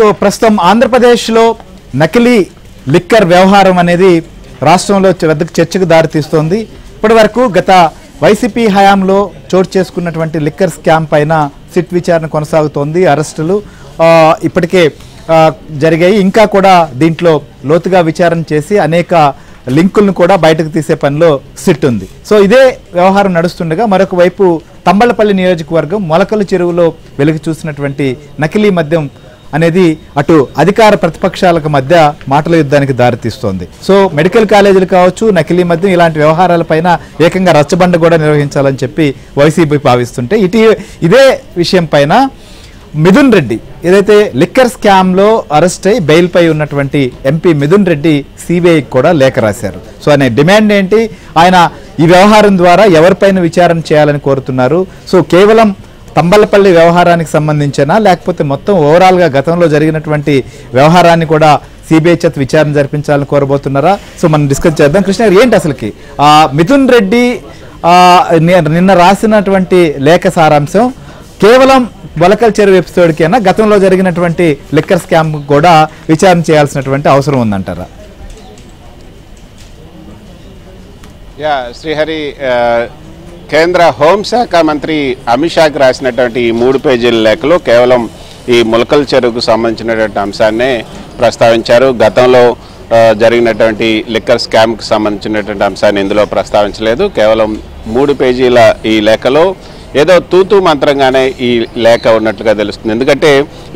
కార్తిక్, ప్రస్తుతం ఆంధ్రప్రదేశ్లో నకిలీ లిక్కర్ వ్యవహారం అనేది రాష్ట్రంలో పెద్ద చర్చకు దారితీస్తోంది. ఇప్పటి వరకు గత వైసీపీ హయాంలో చోటు చేసుకున్నటువంటి లిక్కర్ స్కామ్ పైన సిట్ విచారణ కొనసాగుతోంది. అరెస్టులు ఇప్పటికే జరిగాయి. ఇంకా కూడా దీంట్లో లోతుగా విచారణ చేసి అనేక లింకులను కూడా బయటకు తీసే పనిలో సిట్ ఉంది. సో ఇదే వ్యవహారం నడుస్తుండగా మరొక వైపు తంబళ్లపల్లి నియోజకవర్గం మొలకల చెరువులో వెలుగు చూసినటువంటి నకిలీ మద్యం అనేది అటు అధికార ప్రతిపక్షాలకు మధ్య మాటల యుద్ధానికి దారితీస్తోంది. సో మెడికల్ కాలేజీలు కావచ్చు, నకిలీ మద్యం ఇలాంటి వ్యవహారాలపైన ఏకంగా రచ్చబండ కూడా నిర్వహించాలని చెప్పి వైసీపీ భావిస్తుంటే ఇదే విషయం పైన మిథున్ రెడ్డి ఏదైతే లిక్కర్ స్కామ్లో అరెస్ట్ అయి బెయిల్పై ఉన్నటువంటి ఎంపీ మిథున్ రెడ్డి సిబిఐకి కూడా లేఖ రాశారు. సో ఆయన డిమాండ్ ఏంటి, ఆయన ఈ వ్యవహారం ద్వారా ఎవరిపైన విచారణ చేయాలని కోరుతున్నారు? సో కేవలం తంబళ్లపల్లి వ్యవహారానికి సంబంధించినా లేకపోతే మొత్తం ఓవరాల్గా గతంలో జరిగినటువంటి వ్యవహారాన్ని కూడా సిబిఐ చేత విచారణ జరిపించాలని కోరబోతున్నారా? సో మనం డిస్కస్ చేద్దాం. కృష్ణ గారు, ఏంటి అసలుకి మిథున్ రెడ్డి నిన్న రాసినటువంటి లేఖ సారాంశం కేవలం మొలకల చెరువు ఎపిసోడ్కి అయినా గతంలో జరిగినటువంటి లిక్కర్ స్కామ్ కూడా విచారణ చేయాల్సినటువంటి అవసరం ఉందంటారా? శ్రీహరి, కేంద్ర హోంశాఖ మంత్రి అమిత్ షాకి రాసినటువంటి ఈ 3 పేజీల లేఖలో కేవలం ఈ మొలకల చెరువుకు సంబంధించినటువంటి అంశాన్నే ప్రస్తావించారు. గతంలో జరిగినటువంటి లిక్కర్ స్కామ్కి సంబంధించినటువంటి అంశాన్ని ఇందులో ప్రస్తావించలేదు. కేవలం 3 పేజీల ఈ లేఖలో ఏదో తూతూ మంత్రంగానే ఈ లేఖ ఉన్నట్లుగా తెలుస్తుంది. ఎందుకంటే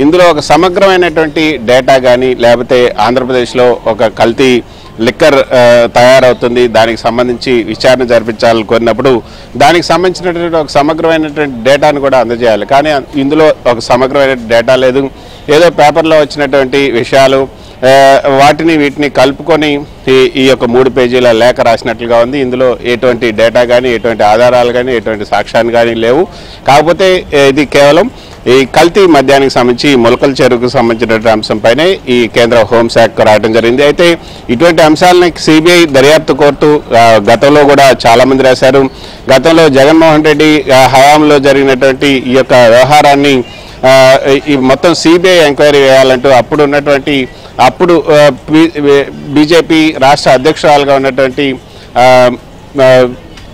ఇందులో ఒక సమగ్రమైనటువంటి డేటా కానీ లేకపోతే ఆంధ్రప్రదేశ్లో ఒక కల్తీ లిక్కర్ తయారవుతుంది, దానికి సంబంధించి విచారణ జరిపించాలని కోరినప్పుడు దానికి సంబంధించినటువంటి ఒక సమగ్రమైనటువంటి డేటాను కూడా అందజేయాలి. కానీ ఇందులో ఒక సమగ్రమైన డేటా లేదు. ఏదో పేపర్లో వచ్చినటువంటి విషయాలు వీటిని కలుపుకొని ఈ యొక్క 3 పేజీల లేఖ రాసినట్లుగా ఉంది. ఇందులో ఎటువంటి డేటా కానీ ఎటువంటి ఆధారాలు కానీ ఎటువంటి సాక్ష్యాలు కానీ లేవు. కాకపోతే ఇది కేవలం ఈ కల్తీ మద్యానికి సంబంధించి మొలకల చెరువుకు సంబంధించినటువంటి అంశంపైనే ఈ కేంద్ర హోంశాఖకు రావడం జరిగింది. అయితే ఇటువంటి అంశాలని సిబిఐ దర్యాప్తు కోరుతూ గతంలో కూడా చాలామంది రాశారు. గతంలో జగన్మోహన్ రెడ్డి హయాంలో జరిగినటువంటి ఈ యొక్క వ్యవహారాన్ని ఈ మొత్తం సిబిఐ ఎంక్వైరీ వేయాలంటూ అప్పుడు బీజేపీ రాష్ట్ర అధ్యక్షురాలుగా ఉన్నటువంటి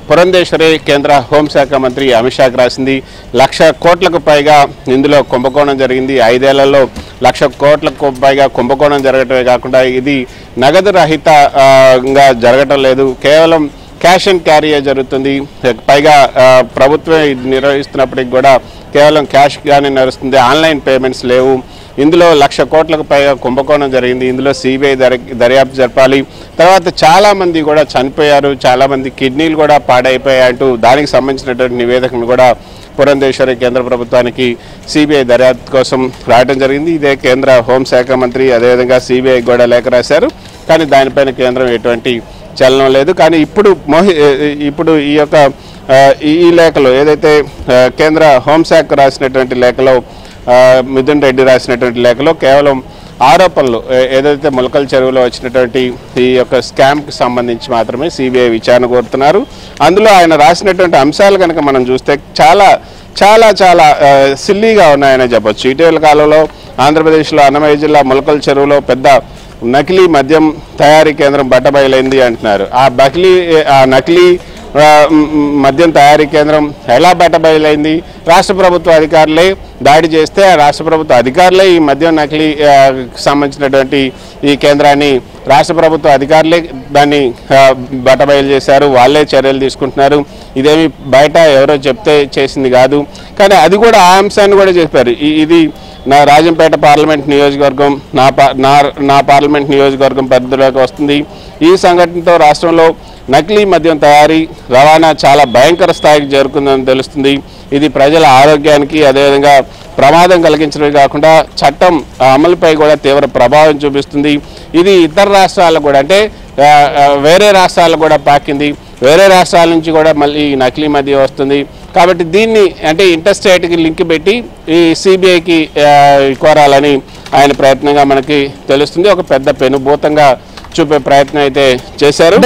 పురంధేశ్వరి కేంద్ర హోంశాఖ మంత్రి అమిత్ షాకి రాసింది. 1,00,000 కోట్లకు పైగా ఇందులో కుంభకోణం జరిగింది. 5 ఏళ్లలో 1,00,000 కోట్లకు పైగా కుంభకోణం జరగటమే కాకుండా ఇది నగదు రహితంగా జరగటం లేదు, కేవలం క్యాష్ అండ్ క్యారీయే జరుగుతుంది. పైగా ప్రభుత్వం నిర్వహిస్తున్నప్పటికి కూడా కేవలం క్యాష్ గానే నడుస్తుంది, ఆన్లైన్ పేమెంట్స్ లేవు. ఇందులో 1,00,000 కోట్లకు పైగా కుంభకోణం జరిగింది. ఇందులో సిబిఐ దర్యాప్తు జరపాలి. తర్వాత చాలామంది కూడా చనిపోయారు, చాలామంది కిడ్నీలు కూడా పాడైపోయాయంటూ దానికి సంబంధించినటువంటి నివేదికను కూడా పురంధేశ్వరి కేంద్ర ప్రభుత్వానికి సిబిఐ దర్యాప్తు కోసం రాయడం జరిగింది. ఇదే కేంద్ర హోంశాఖ మంత్రి అదేవిధంగా సిబిఐ కూడా లేఖ రాశారు. కానీ దానిపైన కేంద్రం ఎటువంటి చలనం లేదు. కానీ ఇప్పుడు ఈ యొక్క ఈ లేఖలో ఏదైతే కేంద్ర హోంశాఖ రాసినటువంటి లేఖలో మిథున్ రెడ్డి రాసినటువంటి లేఖలో కేవలం ఆరోపణలు ఏదైతే మొలకల చెరువులో వచ్చినటువంటి ఈ యొక్క స్కామ్కి సంబంధించి మాత్రమే సిబిఐ విచారణ కోరుతున్నారు. అందులో ఆయన రాసినటువంటి అంశాలు కనుక మనం చూస్తే చాలా చాలా చాలా సిల్లీగా ఉన్నాయని చెప్పొచ్చు. ఇటీవల కాలంలో ఆంధ్రప్రదేశ్లో అన్నమయ్య జిల్లా మొలకల చెరువులో పెద్ద నకిలీ మద్యం తయారీ కేంద్రం బట్టబయలైంది అంటున్నారు. ఆ నకిలీ మద్యం తయారీ కేంద్రం ఎలా బట్టబయలైంది? రాష్ట్ర ప్రభుత్వ అధికారులే దాడి చేస్తే ఆ రాష్ట్ర ప్రభుత్వ అధికారులే ఈ మద్యం నకిలీ సంబంధించినటువంటి ఈ కేంద్రాన్ని రాష్ట్ర ప్రభుత్వ అధికారులే దాన్ని బట్టబయలు చేశారు, వాళ్ళే చర్యలు తీసుకుంటున్నారు. ఇదేమి బయట ఎవరో చెప్తే చేసింది కాదు. కానీ అది కూడా ఆ అంశాన్ని కూడా చెప్పారు. ఇది నా రాజంపేట పార్లమెంట్ నియోజకవర్గం నా పార్లమెంట్ నియోజకవర్గం పరిధిలోకి వస్తుంది. ఈ సంఘటనతో రాష్ట్రంలో నకిలీ మద్యం తయారీ రవాణా చాలా భయంకర స్థాయికి చేరుకుందని తెలుస్తుంది. ఇది ప్రజల ఆరోగ్యానికి అదేవిధంగా ప్రమాదం కలిగించడమే కాకుండా చట్టం అమలుపై కూడా తీవ్ర ప్రభావం చూపిస్తుంది. ఇది ఇతర రాష్ట్రాలకు కూడా అంటే వేరే రాష్ట్రాలకు కూడా పాకింది. వేరే రాష్ట్రాల నుంచి కూడా మళ్ళీ నకిలీ మద్యం వస్తుంది. కాబట్టి దీన్ని అంటే ఇంటర్స్టేట్కి లింక్ పెట్టి ఈ సిబిఐకి కోరాలని ఆయన ప్రయత్నంగా మనకి తెలుస్తుంది. ఒక పెద్ద పెనుభూతంగా చూపే ప్రయత్నం అయితే చేశారు.